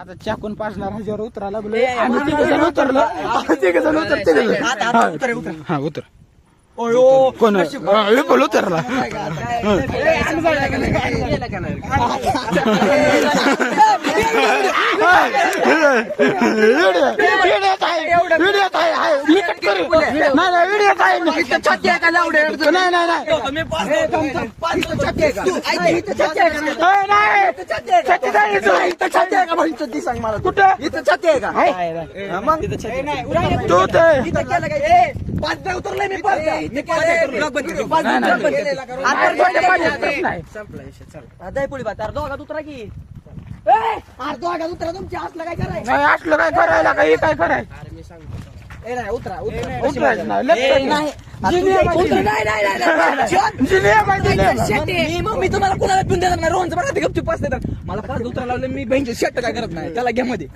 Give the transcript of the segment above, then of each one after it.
आता चाकून पाजणार ह्याच्यावर उतरा लागलो आम्ही तिघजण उतरलो तिघजण उतर हा उतर कोण विपुल उतरला उतरलंय मी दहीपुळी बात दोघात उतरा की दोघात उतरा तुमच्या असलं काय करायचं असलं काय करायला काही काय करायचं उतरा उतरायचं नाही मी तुम्हाला कुणाला पिऊन देणार नाही रोहनचं बघा गपचूप पास देतात मला पाच उतरा लावलं मी बँकेत शर्ट काय करत नाही त्याला घ्या मध्ये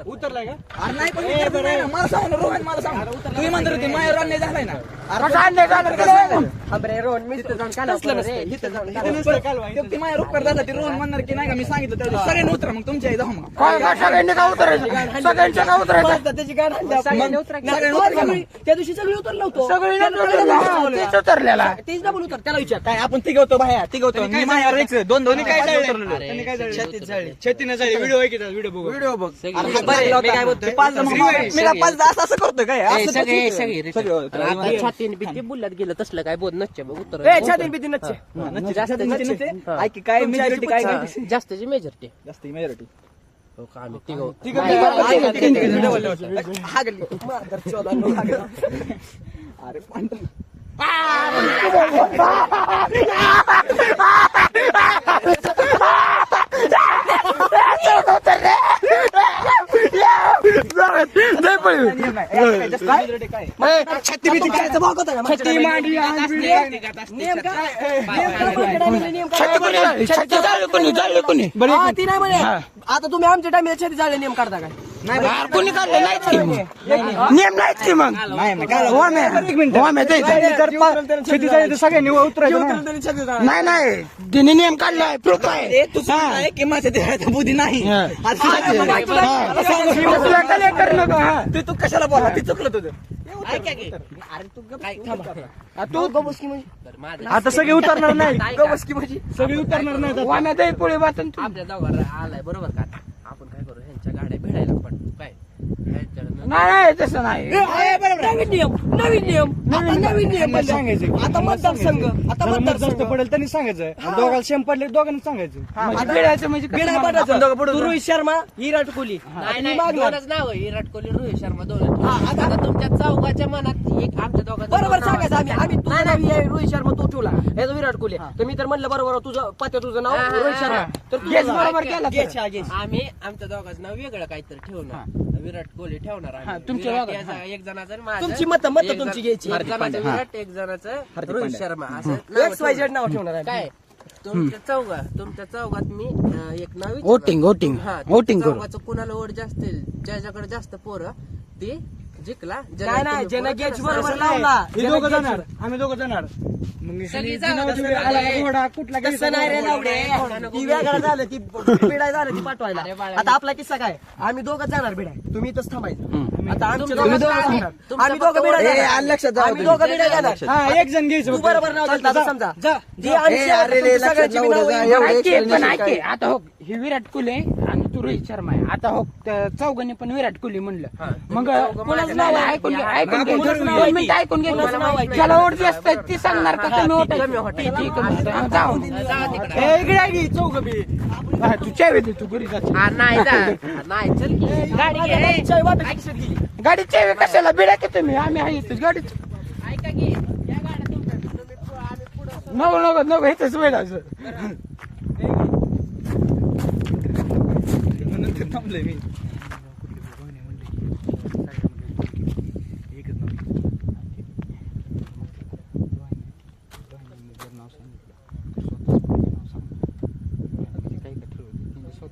उतरलाय का मला सांग रोहन मला सांग तुम्ही म्हणतो ते माझ्यावर अन्याय झालाय ना रोहन मी माझ्या रुपये झाला ते रोहन म्हणणार की नाही का मी सांगितलं त्याला सगळ्यांनी उतरा मग तुमच्या जाऊ मग सगळ्यांनी का उतरायचं सगळ्यांच्या का उतरायचं त्याची गाड त्या दिवशी सगळी उतरलं होतं सगळी उतरलेला तेच डबल उतर त्याला विचार काय आपण तिघ होतो बाहेर तिघ होतो मी माझ्यावर एक दोन दोन्ही काय छत्तीने जाईल व्हिडिओ आहे व्हिडिओ बघ काय बोलतोय पाच असं करतोय काय छातीने भीती बुलत गेलं तसलं काय बोध नसते बघ उतर छातीने भीती नसते काय मेजॉरिटी काय जास्तची मेजॉरिटी जास्त मेजॉरिटी हो का आम्ही तिघ अरे छत्ती भीती करायचं भाग होता का छत्ती मांडली ती नाही म्हणे आता तुम्ही आमच्या टाइम छत्ती जाळे नियम काढता काय कोणी काढले नाहीच की मग नियम नाहीच की मग सगळ्यांनी उतरायचं नाही नाही तिने नियम काढलाय प्रूफ आहे की माझ्या देहात बुद्धी नाही ते तू कशाला बोला ते चुकलं तुझं आता सगळे उतरणार नाही गवसकी म्हणजे सगळे उतरणार नाही वाम्या दही पोळी वाचन आपल्या दोघांना आलाय बरोबर का आपण काय करू ह्यांच्या गाड्या भिडायला पडतो काय नाही तसं नाही नवीन नियम सांगायचं आता मतदारसंघ आता मतदारसंघ पडेल त्यांनी सांगायचं दोघांना शेम पडले दोघांनी सांगायचं भिडायचं म्हणजे रोहित शर्मा विराट कोहली दोनच नाव विराट कोहली रोहित शर्मा दोन आता तुमच्या चौघाच्या मनात एक आमच्या दोघांचं बरोबर सांगायचं आम्ही रोहित शर्मा तो ठेवला हे विराट कोहली तर मी तर म्हणलं बरोबर तुझं तुझं नाव रोहित शर्मा तर तू बरोबर केलं आम्ही आमच्या दोघांचं नाव वेगळं काहीतरी ठेवणार विराट कोहली ठेवणार एक जणाचं तुमची मत तुमची घ्यायची विराट एक जणाचं रोहित शर्मा असं नाव ठेवणार काय तुमच्या चौघात मी एक नाव वोटिंग चौघाचं कुणाला वोट जास्त ज्याच्याकडे जास्त पोरं ते जिंकला नाही ज्यानं गेच बरोबर लावला आम्ही दोघं जाणार कुठला नाही रे लावडे ती वेगळं झालं ती बिडाय झालं ती पाठवायला आता आपला किस्सा काय आम्ही दोघं जाणार बिडाय तुम्ही इथंच थांबायचं आता आमच्या आम्ही दोघं बिडाय लक्षात आम्ही दोघं बिडाय जाणार एक जण घ्यायचं बरोबर नाव समजा आता हो हे विराट कोहली आणि तू रोहित शर्मा आहे आता हो चौघांनी पण विराट कोहली म्हणलं मग कोणाचं नाव ऐकून घे ज्याला वोट जास्त आहे ती सांगणार का कमी चौघ बी तू चावी दे तू घरी गाडी चावी कशाला बिडा की तुम्ही आम्ही आहे गाडी नको हेच वेळाचं थांबलोय मी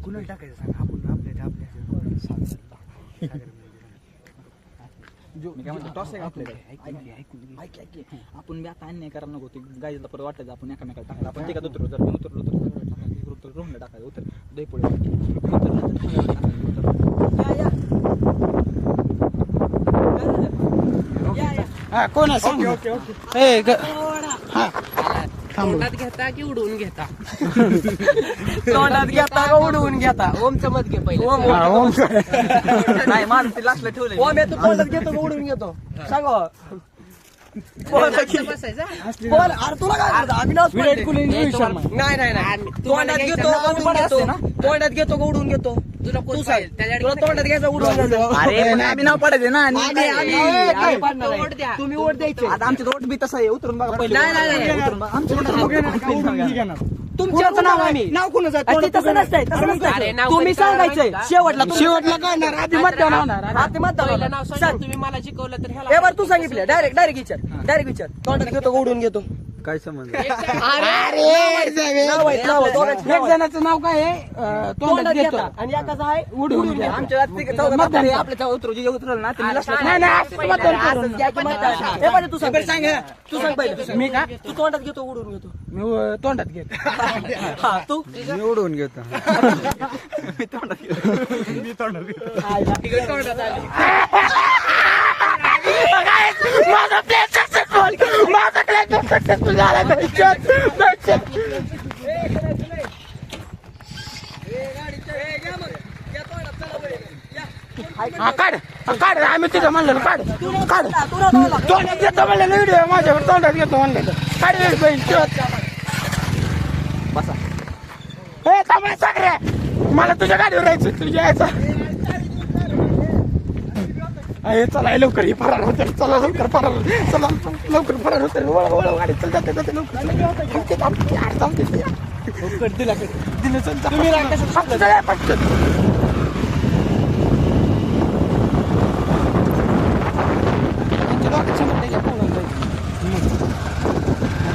कुणाला टाकायचं सांग आपण आपल्या मी काय म्हणतो टॉस आहे आपल्याकडे आपण बी आता अन्याय करायला नको ते गाईला परत वाटायचं आपण एकामेकाला टाकायला आपण ते का उतरलो जर मी उतरलो तर रोहनला टाकायचं उतर दही पुढे हा कोण आहे सांग. ए, हा तोंडात घेता की उडवून घेता तोंडात घेता का उडवून घेता ओमचं मत घे पहिलं हा, ओम. नाही माझं ते लास्टला ठेवलंय ओम येतो तोंडात घेतो का उडवून घेतो सांग बसायचा बोल अरे तुला काय वाटतं? आम्ही नाव विराट कोहली आणि रोहित शर्मा. नाही नाही नाही तोंडात घेतो का उडवून घेतो तोंडात घेतो का उडवून घेतो तुला तू कोण सांग सांगेल त्याच्याकडे तुला तोंडात घ्यायचं उडवून घ्यायचं अरे पण आम्ही नाव पडायचे ना आम्ही पाडणार आहे. वोट द्या. तुम्ही वोट द्यायचे आता आमची रोड बी तसं आहे उतरून बघा पहिले नाही, नाही, नाही. उतरून बघा. आमचं तुमचं नाव आम्ही नाव कोणाचं आहे? ते तसं नसतंय तसं अरे, नसतंय नाव तुम्ही कधी सांगायचंय कळणार शेवटला तुम्ही- शेवटला करणार आधी मतदान होणार आधी मतदान पहिलं होणार. नाव सांग सांग तुम्ही मला शिकवलं तर हे ह्याला बरं तू सांगितलं डायरेक्ट विचार तोंडात घेतो का उडवून घेतो काय संबंध नाव आहेत, नाव आहेत, दोघांची नाव एक आहेत. जणाचं नाव काय आहे तोंडात घेतो घेता आणि एकाचं आहे उडवून घ्या. आमच्या मतदान करा. आपल्या उतरू जे उतरलं ना ते नाही नाही असंच मतदान करू. घ्या की मतदान. हे बरं तू सांग तू सांग पहिले मी का तू तोंडात घेतो उडवून घेतो मी तोंडात घेतो हा तू मी उडवून घेतो मी तोंडात माझा प्लॅन सक्सेसफुल माझा प्लॅन सक्सेसफुल झाला हा काढ आम्ही तिथं म्हणलेलं काढ तोंडात घेतो म्हणलेलं व्हिडिओ माझ्यावर तोंडात घेतो म्हणलेलं काढ बहीण बसा हे थांबा सागरे मला तुझ्या गाडीवर राहायचं तुझ्या यायचं अरे चला हे लवकर हे फरार होते चला लवकर फरार चला लवकर फरार होते वळ गाडी चल जाते लवकर थांबते दिला दिलं चल तुम्ही पटकन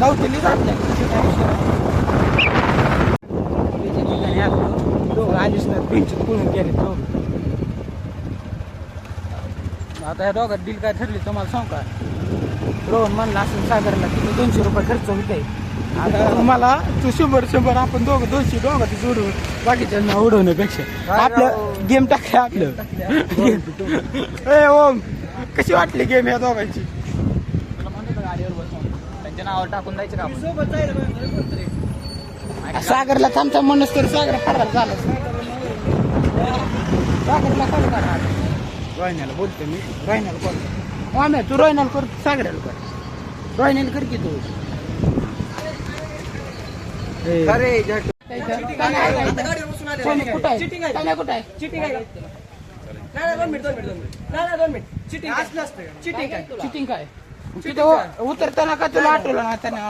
गावठीली जात नाही दोघं आधीच नाही बेंचीत पळून गेले दोघं आता ह्या दोघात डील काय ठरली तुम्हाला सांग का रोहन म्हणला असं सागरला तिथे 200 रुपये खर्च होते आता तुम्हाला तू 100 आपण दोघं 200 दोघं जोडून बाकीच्यांना उडवण्यापेक्षा आपलं गेम टाकलं आपलं ए ओम कशी वाटली गेम ह्या दोघांची तुला म्हणतो गाडीवर बसून त्यांच्या नावावर टाकून जायचं का आपण सागरला थांबचा म्हणूनच तर सागर फरार झाला सागरला कॉल करा रोहिण्याला बोलते मी रोहिण्याला कॉल आम्ही तू रोहिण्याला कर सागराला कर रोहिण्याला कर की तू अरे गाडीवर बसून आले. कुठं आहे चिटिंग आहे. तान्या कुठं आहे चिटिंग आहे नाही 2 मिनिट चिटिंग चिटिंग आहे चिटिंग काय तिथे उतरताना का तुला आठवलं ना त्याने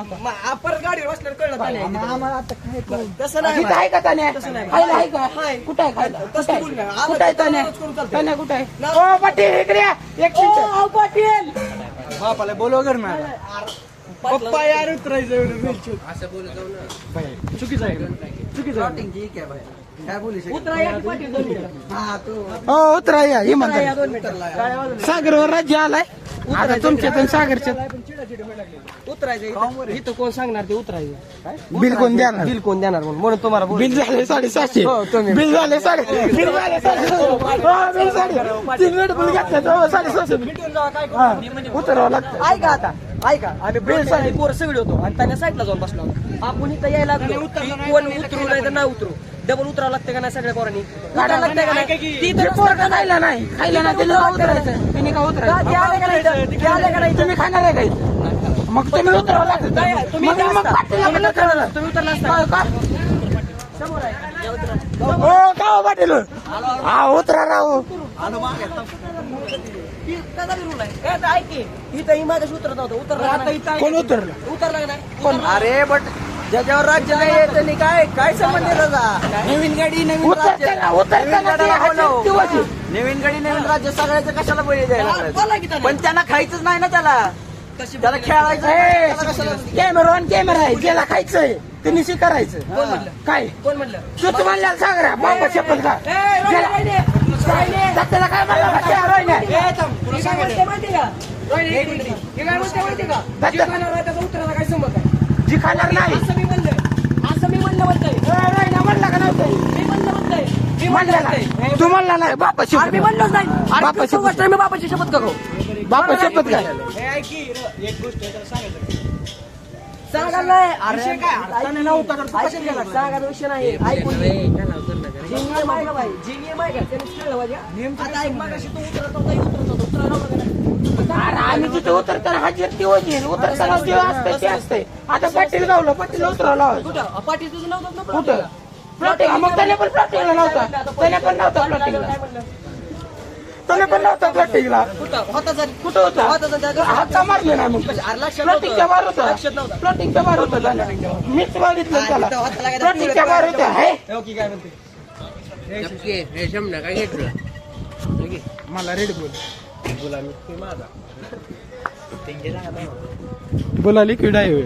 परत गाडीवर बसल्यावर कळलं त्याने. आम्हाला आता काय तसं नाही तिथं आहे का त्याने तसं नाही. खायला आहे का हाय. कुठं आहे खायला तसं बोलू नका. आलं कुठं आहे तर तान्या तसंच करून चालतंय. तान्या कुठं आहे ओ पाटील इकडे या. एक मिनिट पाटील बापाला बोलव करणार पप्पा यार उतरायचं असं बोलत जाऊ ना चुकीचं आहे काय बोलू उतरा या की पाटील 2 मिनिटं. हो उतरा या हे उतरा म्हणतात या 2 मिनिटं. काय वाजवलं? सागरवर राज्य आलाय आता तुमच्या पण सागरच्या उतरायचं इथं कोण सांगणार ते उतरायचं बिल कोण द्याणार बिल कोण देणार म्हणून तुम्हाला बोल बिल झाले 750 हो, तुम्ही. बिल झाले 750 बिल झाले 750 उतरावं लागतं ऐका आता ऐका आम्ही बेल साठी पोरं सगळे होतो आणि त्याने साईडला जाऊन बसलो आपण इथं यायला लागलो की कोण उतरू नाही तर नाही उतरू डबल उतरावं लागतं का नाही सगळ्या पोरांनी उतरावं लागतं का नाही ती तर पोरगा खायला नाही त्याने का उतरायचं त्याने का उतरायचं ते आले का नाही इथं? ते आले का नाही इथं? तुम्ही खाणार आहे का इथं? मग तुम्ही उतरावं लागतं नाही, तुम्ही इथं मग असता. पाटील तुम्ही आपलं उतरला नसता. तुम्ही उतरला असता. का समोर आहे. या उतरा. हो का हो पाटील हा उतरा राव ती त्याचा बी rule आहे. ए, आता ऐक की, इथं ही मागाशी उतरत नव्हतं उतरला का नाही? कोण उतरलं उतरला का नाही अरे बट ज्याच्यावर राज्य नाही आहे त्यांनी काय संबंध त्याचा नवीन गाडी नवीन राज्य उतरताना ते हातात ठेवायची. नवीन गाडी नवीन राज्य सगळ्याचं कशाला बळी द्यायला बोला की लागायचं? त्याने. पण त्यांना खायचंच नाही ना त्याला त्याला खेळायचं त्याला कशाला कॅमेरा ऑन कॅमेरा आहे ज्याला खायचंय ते निशी करायचं कोण म्हणलं? काय कोण म्हणलं तू तुम्हाला सांग रा बाबा शपथ का ए, रोहिणी, रोहिणी. त्याला काय म्हणलं हे काय म्हणते माहिती का? हे काय म्हणते माहिती का? जे खाणार आहे त्याचा उत्तराचा काय संबंध आहे? जी खाणार नाही असं मी म्हणलं म्हणला का नव्हतं मी म्हणलं म्हणलं नाही तू म्हणला नाही बापाची मी म्हणलोच नाही बापाची बापाची गोष्ट मी बापाची शपथ करू बापा शपथ काय सांगा नाही अरे सांगा विषय नाही ऐकून घे. जे नियम आहे का बाई जे नियम आहे का त्यांनी खेळलं पाहिजे आता ऐक मगाशी तू उतरत होता उतरत नव्हता अरे आम्ही तिथे उतरताना हजेर ती होती उतरताना ते असतंय ते असतंय आता पाटील गावलं पाटील उतरवला कुठं पाठी तुझं नव्हतं ना कुठं प्लॉटिंग मग त्याने पण प्लॉटिंगला नव्हता त्याने पण नव्हता प्लॉटिंगला काय म्हणलं त्याने पण नव्हता प्लॉटिंगला कुठं होता जरी कुठं होता होता जरी हात मारले नाही मग अरे लक्षात प्लॉटिंगच्या बाहेर होता लक्षात नव्हतं प्लॉटिंगच्या बाहेर होता त्याने मीच बघितलं त्याला तिथं हात लागायचा. प्लॉटिंगच्या बाहेर होता आहे ओके काय म्हणते नक्की हे शंभर काय घेतलं मला रेड बोल बोला मी माझा बोला लिक्विड आहे